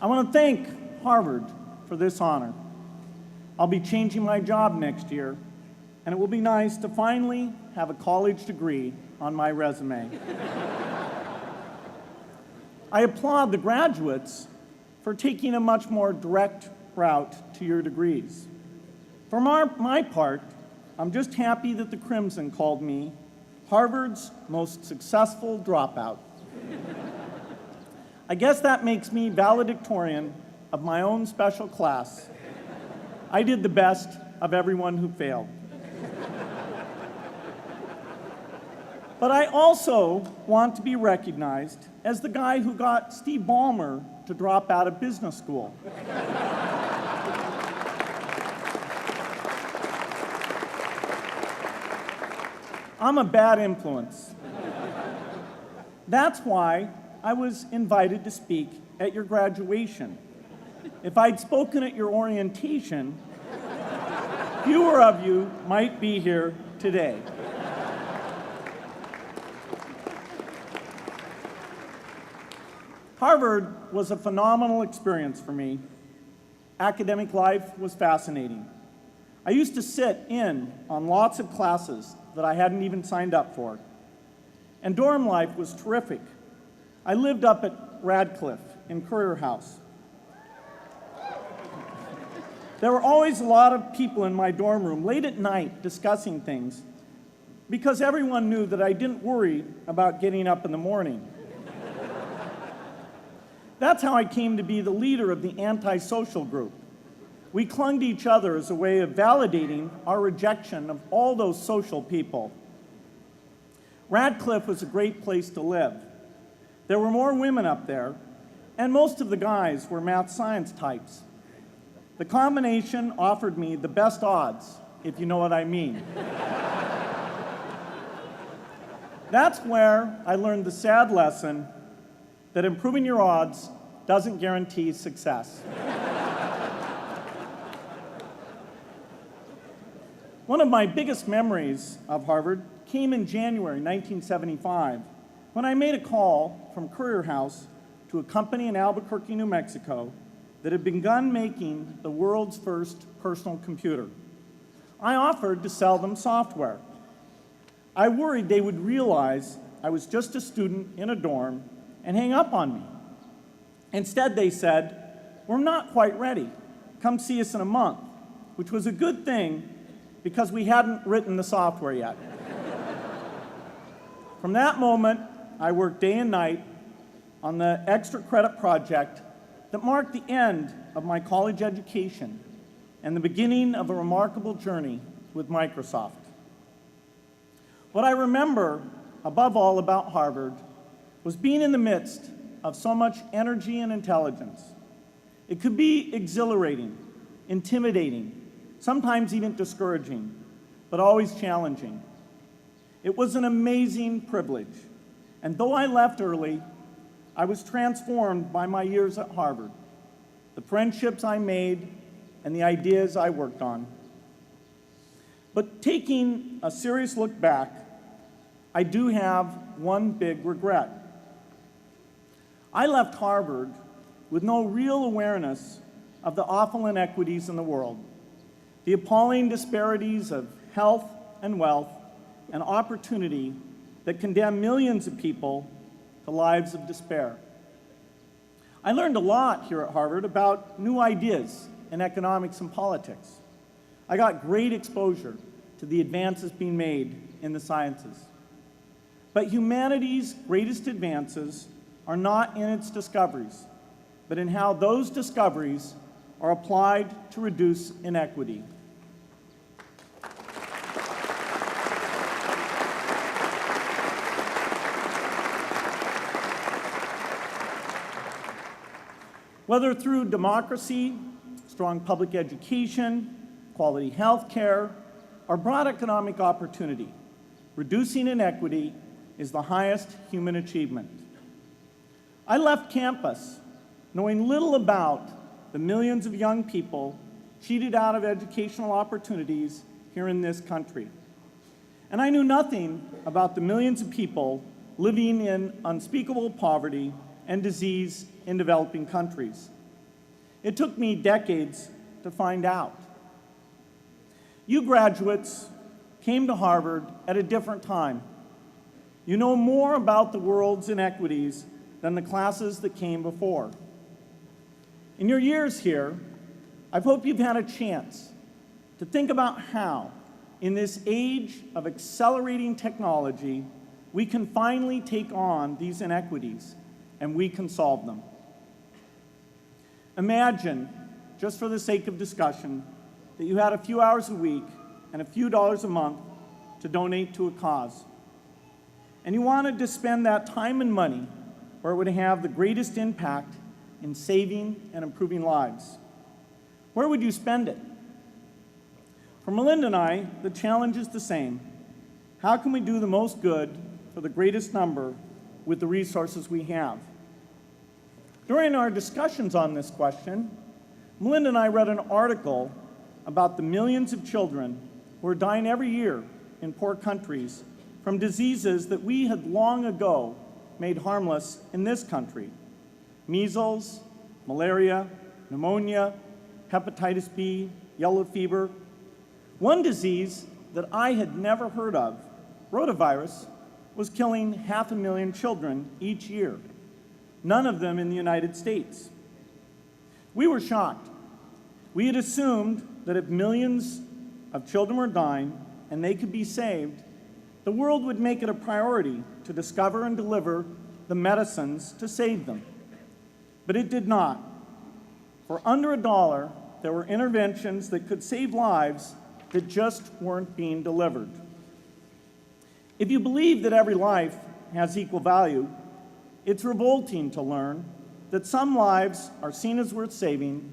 I want to thank Harvard for this honor. I'll be changing my job next year, and it will be nice to finally have a college degree on my resume. I applaud the graduates for taking a much more direct route to your degrees. For my part, I'm just happy that the Crimson called me Harvard's most successful dropout. I guess that makes me valedictorian of my own special class. I did the best of everyone who failed. But I also want to be recognized as the guy who got Steve Ballmer to drop out of business school. I'm a bad influence. That's why I was invited to speak at your graduation. If I'd spoken at your orientation, fewer of you might be here today. Harvard was a phenomenal experience for me. Academic life was fascinating. I used to sit in on lots of classes that I hadn't even signed up for. And dorm life was terrific. I lived up at Radcliffe in Currier House. There were always a lot of people in my dorm room late at night discussing things because everyone knew that I didn't worry about getting up in the morning. That's how I came to be the leader of the antisocial group. We clung to each other as a way of validating our rejection of all those social people. Radcliffe was a great place to live. There were more women up there, and most of the guys were math science types. The combination offered me the best odds, if you know what I mean. That's where I learned the sad lesson that improving your odds doesn't guarantee success. One of my biggest memories of Harvard came in January 1975, when I made a call from Currier House to a company in Albuquerque, New Mexico, that had begun making the world's first personal computer. I offered to sell them software. I worried they would realize I was just a student in a dorm and hang up on me. Instead, they said, "We're not quite ready. Come see us in a month," which was a good thing because we hadn't written the software yet. From that moment, I worked day and night on the extra credit project that marked the end of my college education and the beginning of a remarkable journey with Microsoft. What I remember above all about Harvard was being in the midst of so much energy and intelligence. It could be exhilarating, intimidating, sometimes even discouraging, but always challenging. It was an amazing privilege, and though I left early, I was transformed by my years at Harvard, the friendships I made, and the ideas I worked on. But taking a serious look back, I do have one big regret. I left Harvard with no real awareness of the awful inequities in the world, the appalling disparities of health and wealth and opportunity that condemn millions of people to lives of despair. I learned a lot here at Harvard about new ideas in economics and politics. I got great exposure to the advances being made in the sciences. But humanity's greatest advances are not in its discoveries, but in how those discoveries are applied to reduce inequity. Whether through democracy, strong public education, quality health care, or broad economic opportunity, reducing inequity is the highest human achievement. I left campus knowing little about the millions of young people cheated out of educational opportunities here in this country. And I knew nothing about the millions of people living in unspeakable poverty and disease in developing countries. It took me decades to find out. You graduates came to Harvard at a different time. You know more about the world's inequities than the classes that came before. In your years here, I hope you've had a chance to think about how, in this age of accelerating technology, we can finally take on these inequities and we can solve them. Imagine, just for the sake of discussion, that you had a few hours a week and a few dollars a month to donate to a cause. And you wanted to spend that time and money where it would have the greatest impact in saving and improving lives. Where would you spend it? For Melinda and I, the challenge is the same. How can we do the most good for the greatest number with the resources we have? During our discussions on this question, Melinda and I read an article about the millions of children who are dying every year in poor countries from diseases that we had long ago made harmless in this country: measles, malaria, pneumonia, hepatitis B, yellow fever. One disease that I had never heard of, rotavirus, was killing 500,000 children each year, none of them in the United States. We were shocked. We had assumed that if millions of children were dying and they could be saved, the world would make it a priority to discover and deliver the medicines to save them. But it did not. For under $1, there were interventions that could save lives that just weren't being delivered. If you believe that every life has equal value, it's revolting to learn that some lives are seen as worth saving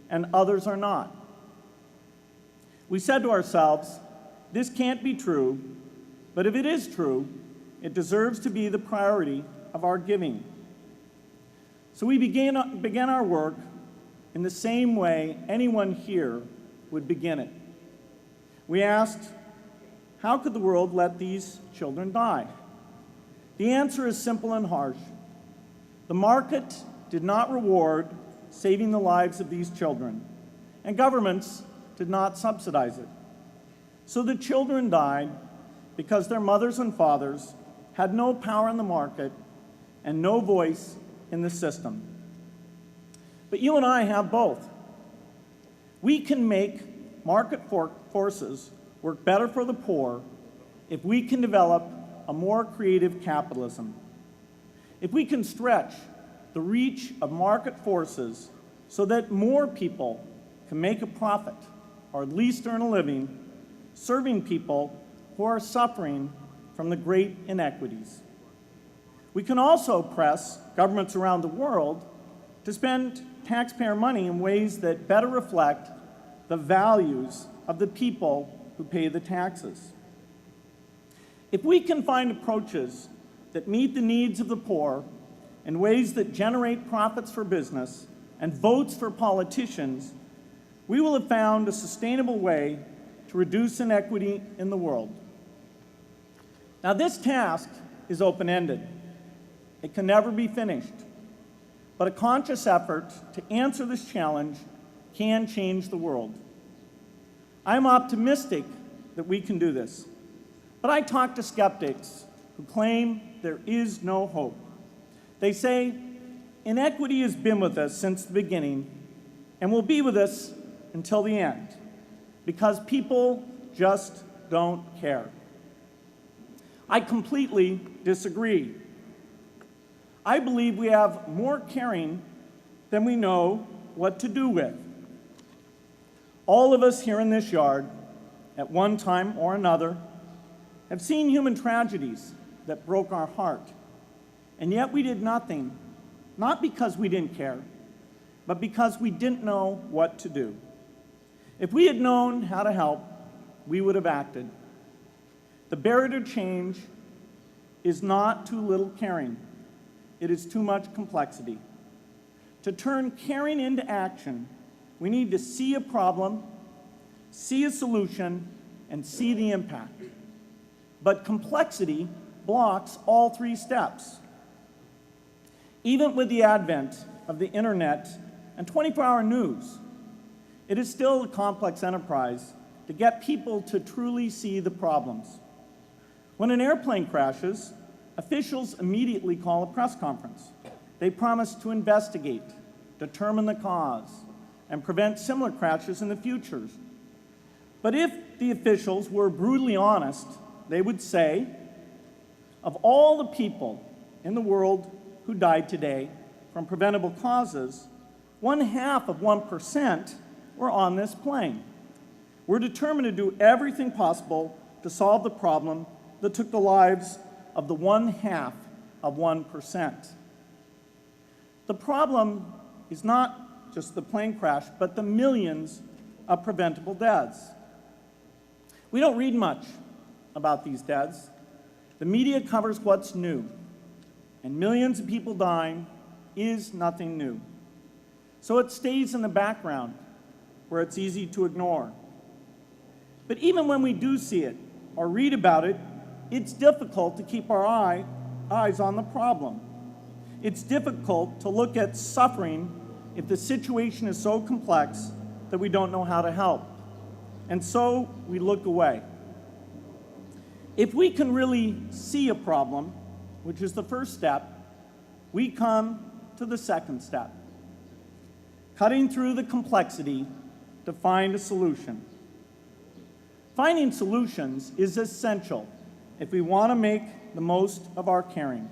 and others are not. We said to ourselves, this can't be true, but if it is true, it deserves to be the priority of our giving. So we began our work in the same way anyone here would begin it. We asked, how could the world let these children die? The answer is simple and harsh. The market did not reward saving the lives of these children, and governments did not subsidize it. So the children died because their mothers and fathers had no power in the market and no voice in the system. But you and I have both. We can make market forces work better for the poor if we can develop a more creative capitalism. If we can stretch the reach of market forces so that more people can make a profit, or at least earn a living, serving people who are suffering from the great inequities. We can also press governments around the world to spend taxpayer money in ways that better reflect the values of the people who pay the taxes. If we can find approaches that meet the needs of the poor in ways that generate profits for business and votes for politicians, we will have found a sustainable way to reduce inequity in the world. Now, this task is open-ended. It can never be finished. But a conscious effort to answer this challenge can change the world. I'm optimistic that we can do this. But I talk to skeptics who claim there is no hope. They say, inequity has been with us since the beginning and will be with us until the end, because people just don't care. I completely disagree. I believe we have more caring than we know what to do with. All of us here in this yard, at one time or another, have seen human tragedies that broke our heart, and yet we did nothing, not because we didn't care, but because we didn't know what to do. If we had known how to help, we would have acted. The barrier to change is not too little caring. It is too much complexity. To turn caring into action, we need to see a problem, see a solution, and see the impact. But complexity blocks all three steps. Even with the advent of the internet and 24-hour news, it is still a complex enterprise to get people to truly see the problems. When an airplane crashes, officials immediately call a press conference. They promise to investigate, determine the cause, and prevent similar crashes in the future. But if the officials were brutally honest, they would say, of all the people in the world who died today from preventable causes, 0.5% were on this plane. We're determined to do everything possible to solve the problem that took the lives of the 0.5%. The problem is not just the plane crash, but the millions of preventable deaths. We don't read much about these deaths. The media covers what's new, and millions of people dying is nothing new. So it stays in the background where it's easy to ignore. But even when we do see it or read about it, it's difficult to keep our eyes on the problem. It's difficult to look at suffering if the situation is so complex that we don't know how to help. And so we look away. If we can really see a problem, which is the first step, we come to the second step, cutting through the complexity to find a solution. Finding solutions is essential if we want to make the most of our caring.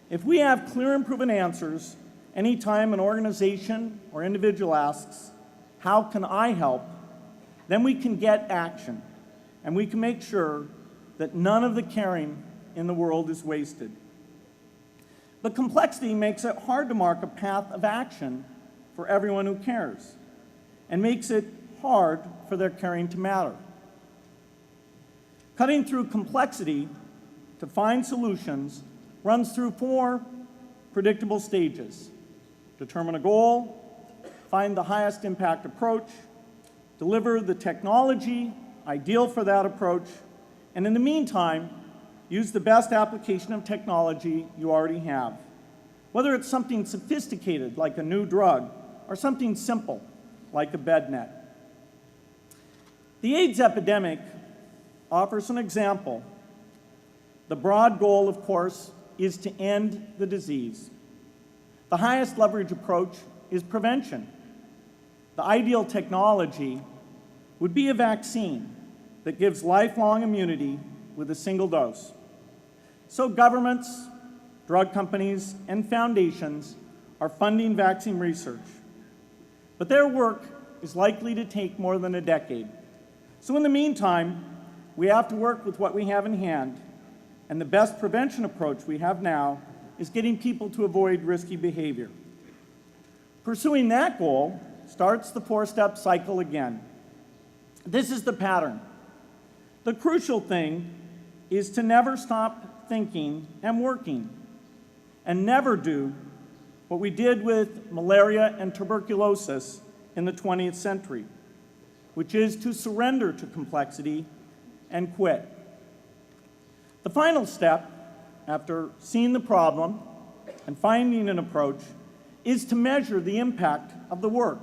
If we have clear and proven answers anytime an organization or individual asks, "How can I help?" then we can get action, and we can make sure that none of the caring in the world is wasted. But complexity makes it hard to mark a path of action for everyone who cares, and makes it hard for their caring to matter. Cutting through complexity to find solutions runs through 4 predictable stages: determine a goal, find the highest impact approach, deliver the technology ideal for that approach, and in the meantime, use the best application of technology you already have, whether it's something sophisticated like a new drug or something simple like a bed net. The AIDS epidemic offers an example. The broad goal, of course, is to end the disease. The highest leverage approach is prevention. The ideal technology would be a vaccine that gives lifelong immunity with a single dose. So governments, drug companies, and foundations are funding vaccine research. But their work is likely to take more than a decade. So in the meantime, we have to work with what we have in hand, and the best prevention approach we have now is getting people to avoid risky behavior. Pursuing that goal starts the 4-step cycle again. This is the pattern. The crucial thing is to never stop thinking and working, and never do what we did with malaria and tuberculosis in the 20th century, which is to surrender to complexity and quit. The final step, after seeing the problem and finding an approach, is to measure the impact of the work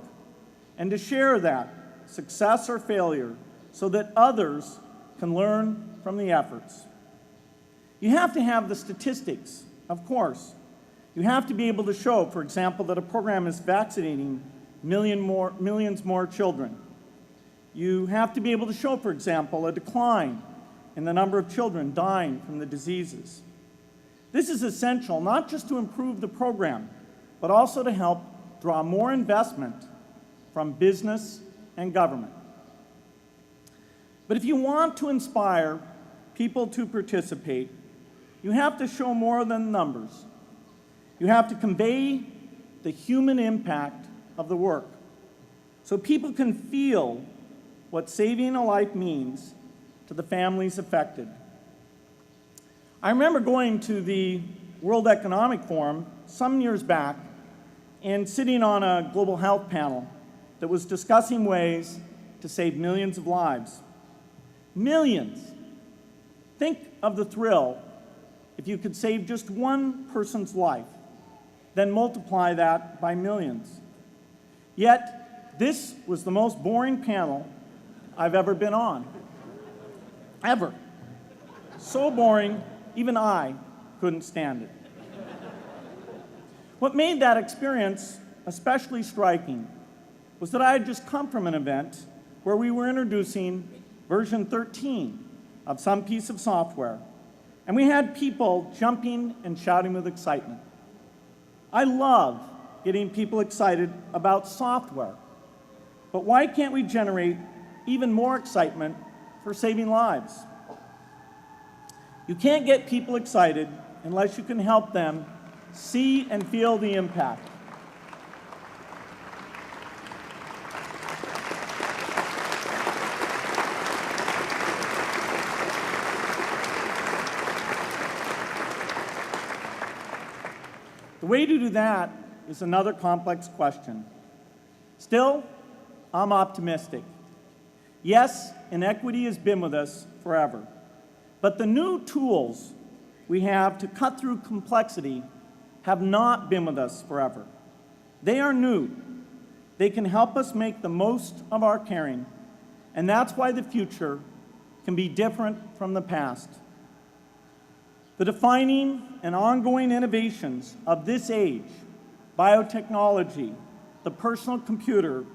and to share that, success or failure, so that others can learn from the efforts. You have to have the statistics, of course. You have to be able to show, for example, that a program is vaccinating millions more children. You have to be able to show, for example, a decline in the number of children dying from the diseases. This is essential not just to improve the program, but also to help draw more investment from business and government. But if you want to inspire people to participate, you have to show more than numbers. You have to convey the human impact of the work so people can feel what saving a life means to the families affected. I remember going to the World Economic Forum some years back and sitting on a global health panel that was discussing ways to save millions of lives. Millions. Think of the thrill if you could save just one person's life, then multiply that by millions. Yet, this was the most boring panel I've ever been on. Ever. So boring, even I couldn't stand it. What made that experience especially striking was that I had just come from an event where we were introducing version 13 of some piece of software, and we had people jumping and shouting with excitement. I love getting people excited about software, but why can't we generate even more excitement for saving lives? You can't get people excited unless you can help them see and feel the impact. The way to do that is another complex question. Still, I'm optimistic. Yes, inequity has been with us forever, but the new tools we have to cut through complexity have not been with us forever. They are new. They can help us make the most of our caring, and that's why the future can be different from the past. The defining and ongoing innovations of this age, biotechnology, the personal computer,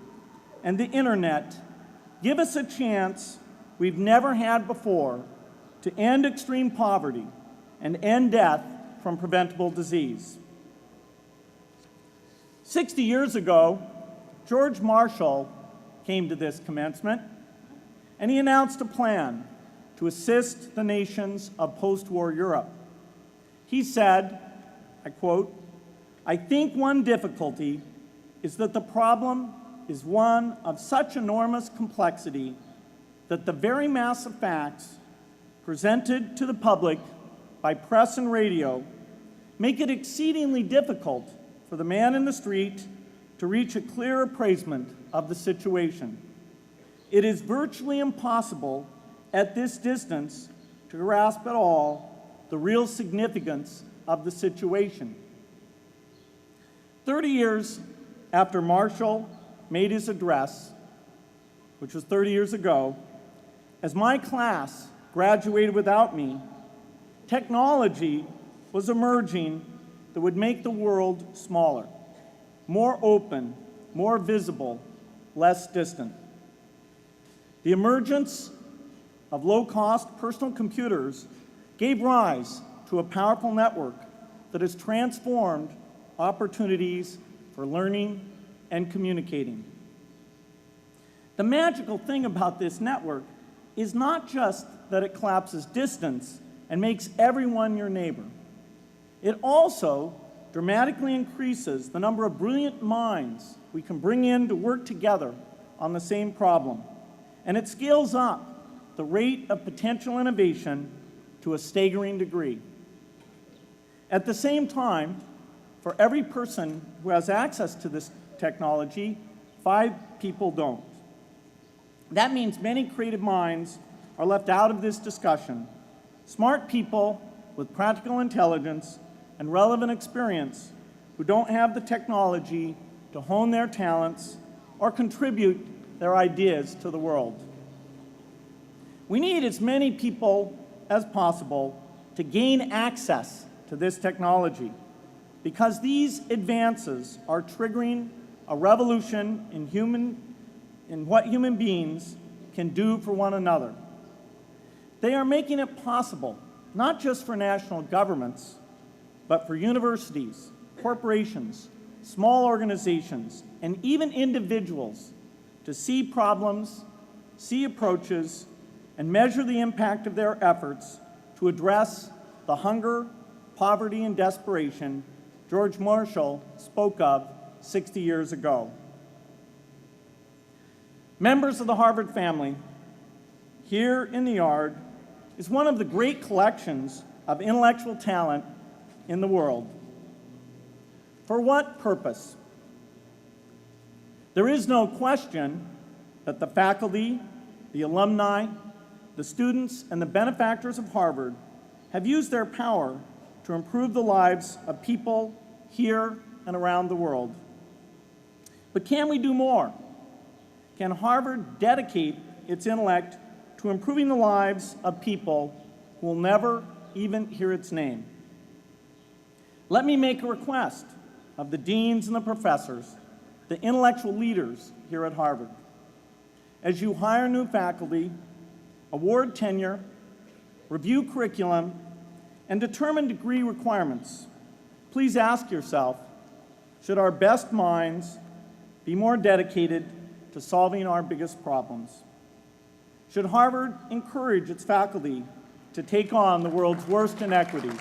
and the internet, give us a chance we've never had before to end extreme poverty and end death from preventable disease. 60 years ago, George Marshall came to this commencement, and he announced a plan to assist the nations of post-war Europe. He said, I quote, "I think one difficulty is that the problem is one of such enormous complexity that the very massive facts presented to the public by press and radio make it exceedingly difficult for the man in the street to reach a clear appraisement of the situation. It is virtually impossible at this distance to grasp at all the real significance of the situation." 30 years after Marshall made his address, which was 30 years ago, as my class graduated without me, technology was emerging that would make the world smaller, more open, more visible, less distant. The emergence of low-cost personal computers gave rise to a powerful network that has transformed opportunities for learning and communicating. The magical thing about this network is not just that it collapses distance and makes everyone your neighbor. It also dramatically increases the number of brilliant minds we can bring in to work together on the same problem, and it scales up the rate of potential innovation to a staggering degree. At the same time, for every person who has access to this technology, 5 people don't. That means many creative minds are left out of this discussion. Smart people with practical intelligence and relevant experience who don't have the technology to hone their talents or contribute their ideas to the world. We need as many people as possible to gain access to this technology, because these advances are triggering a revolution in what human beings can do for one another. They are making it possible, not just for national governments, but for universities, corporations, small organizations, and even individuals to see problems, see approaches, and measure the impact of their efforts to address the hunger, poverty, and desperation George Marshall spoke of 60 years ago. Members of the Harvard family, here in the yard is one of the great collections of intellectual talent in the world. For what purpose? There is no question that the faculty, the alumni, the students, and the benefactors of Harvard have used their power to improve the lives of people here and around the world. But can we do more? Can Harvard dedicate its intellect to improving the lives of people who will never even hear its name? Let me make a request of the deans and the professors, the intellectual leaders here at Harvard. As you hire new faculty, award tenure, review curriculum, and determine degree requirements, please ask yourself, should our best minds be more dedicated to solving our biggest problems? Should Harvard encourage its faculty to take on the world's worst inequities?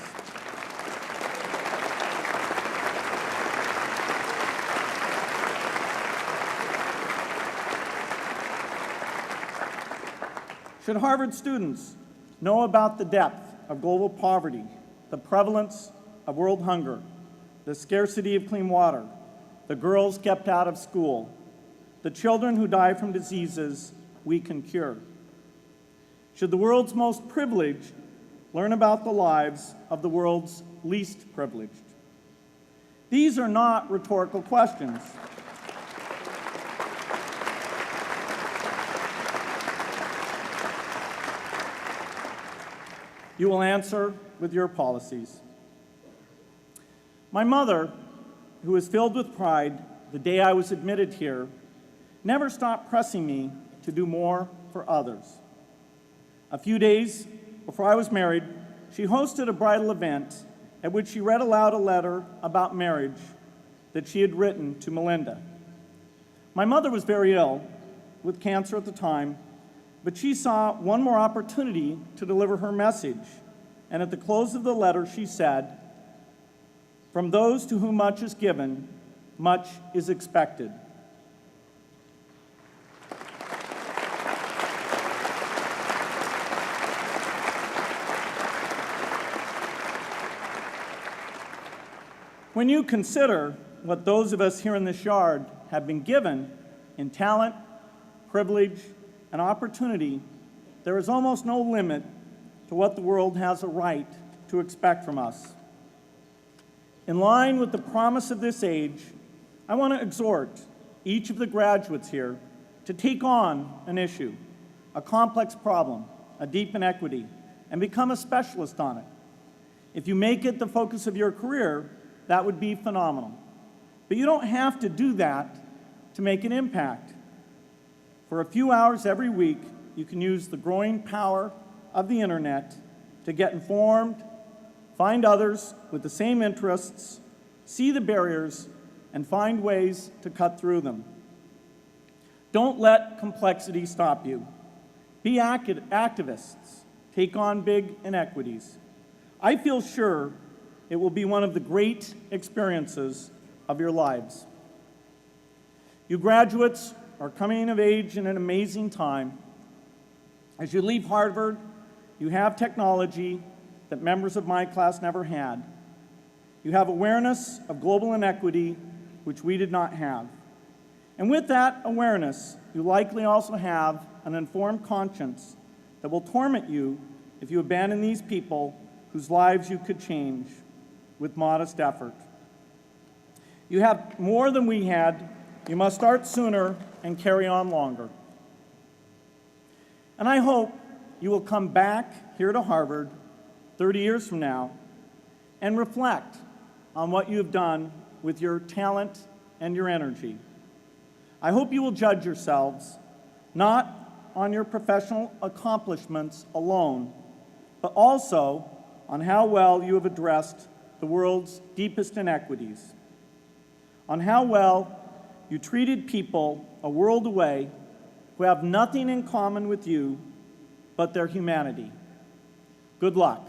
Should Harvard students know about the depth of global poverty, the prevalence of world hunger, the scarcity of clean water, the girls kept out of school, the children who die from diseases we can cure? Should the world's most privileged learn about the lives of the world's least privileged? These are not rhetorical questions. You will answer with your policies. My mother, who was filled with pride the day I was admitted here, never stopped pressing me to do more for others. A few days before I was married, she hosted a bridal event at which she read aloud a letter about marriage that she had written to Melinda. My mother was very ill with cancer at the time, but she saw one more opportunity to deliver her message, and at the close of the letter she said, "From those to whom much is given, much is expected." When you consider what those of us here in this yard have been given in talent, privilege, and opportunity, there is almost no limit to what the world has a right to expect from us. In line with the promise of this age, I want to exhort each of the graduates here to take on an issue, a complex problem, a deep inequity, and become a specialist on it. If you make it the focus of your career, that would be phenomenal. But you don't have to do that to make an impact. For a few hours every week, you can use the growing power of the internet to get informed, find others with the same interests, see the barriers, and find ways to cut through them. Don't let complexity stop you. Be activists. Take on big inequities. I feel sure it will be one of the great experiences of your lives. You graduates are coming of age in an amazing time. As you leave Harvard, you have technology that members of my class never had. You have awareness of global inequity, which we did not have. And with that awareness, you likely also have an informed conscience that will torment you if you abandon these people whose lives you could change with modest effort. You have more than we had. You must start sooner and carry on longer. And I hope you will come back here to Harvard 30 years from now and reflect on what you have done with your talent and your energy. I hope you will judge yourselves not on your professional accomplishments alone, but also on how well you have addressed the world's deepest inequities, on how well you treated people a world away who have nothing in common with you but their humanity. Good luck.